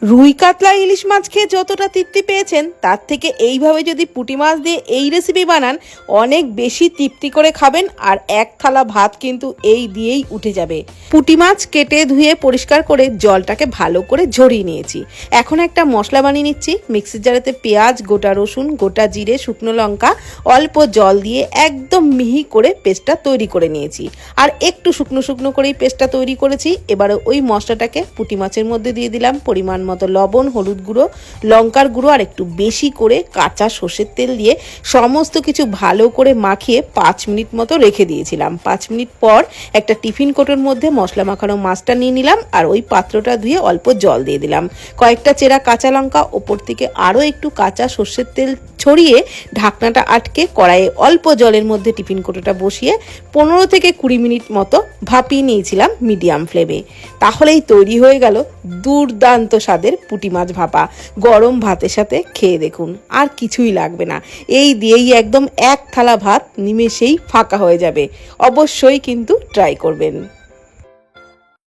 রুই কাতলা ইলিশ মাছ খেয়ে যতটা তৃপ্তি পেয়েছেন তার থেকে এইভাবে যদি পুঁটি মাছ দিয়ে এই রেসিপি বানান অনেক বেশি তৃপ্তি করে খাবেন। আর এক থালা ভাত কিন্তু এই দিয়েই উঠে যাবে। পুঁটি মাছ কেটে ধুয়ে পরিষ্কার করে জলটাকে ভালো করে ঝরিয়ে নিয়েছি। এখন একটা মশলা বানিয়ে নিচ্ছি। মিক্সির জারেতে পেঁয়াজ, গোটা রসুন, গোটা জিরে, শুকনো লঙ্কা অল্প জল দিয়ে একদম মিহি করে পেস্টটা তৈরি করে নিয়েছি। আর একটু শুকনো শুকনো করেই পেস্টটা তৈরি করেছি। এবারে ওই মশলাটাকে পুঁটি মাছের মধ্যে দিয়ে দিলাম। পরিমাণ মতো লবণ, হলুদ গুঁড়ো, লঙ্কার গুঁড়ো আর একটু বেশি করে কাঁচা সর্ষের তেল দিয়ে সমস্ত কিছু ভালো করে মাখিয়ে 5 মিনিট মতো রেখে দিয়েছিলাম। 5 মিনিট পর একটা টিফিন কোটোর মধ্যে মশলা মাখানো মাছটা নিয়ে নিলাম আর ওই পাত্রটা ধুয়ে অল্প জল দিয়ে দিলাম। কয়েকটা চেরা কাঁচা লঙ্কা, ওপর থেকে আরও একটু কাঁচা সর্ষের তেল ছড়িয়ে ঢাকনাটা আটকে কড়াইয়ে অল্প জলের মধ্যে টিফিন কোটোটা বসিয়ে 15 থেকে 20 মিনিট মতো ভাপিয়ে নিয়েছিলাম মিডিয়াম ফ্লেমে। তাহলেই তৈরি হয়ে গেল দুর্দান্ত স্বাদের পুঁটি মাছ ভাপা। গরম ভাতের সাথে খেয়ে দেখুন, আর কিছুই লাগবে না। এই দিয়েই একদম এক থালা ভাত নিমেষেই ফাঁকা হয়ে যাবে। অবশ্যই কিন্তু ট্রাই করবেন।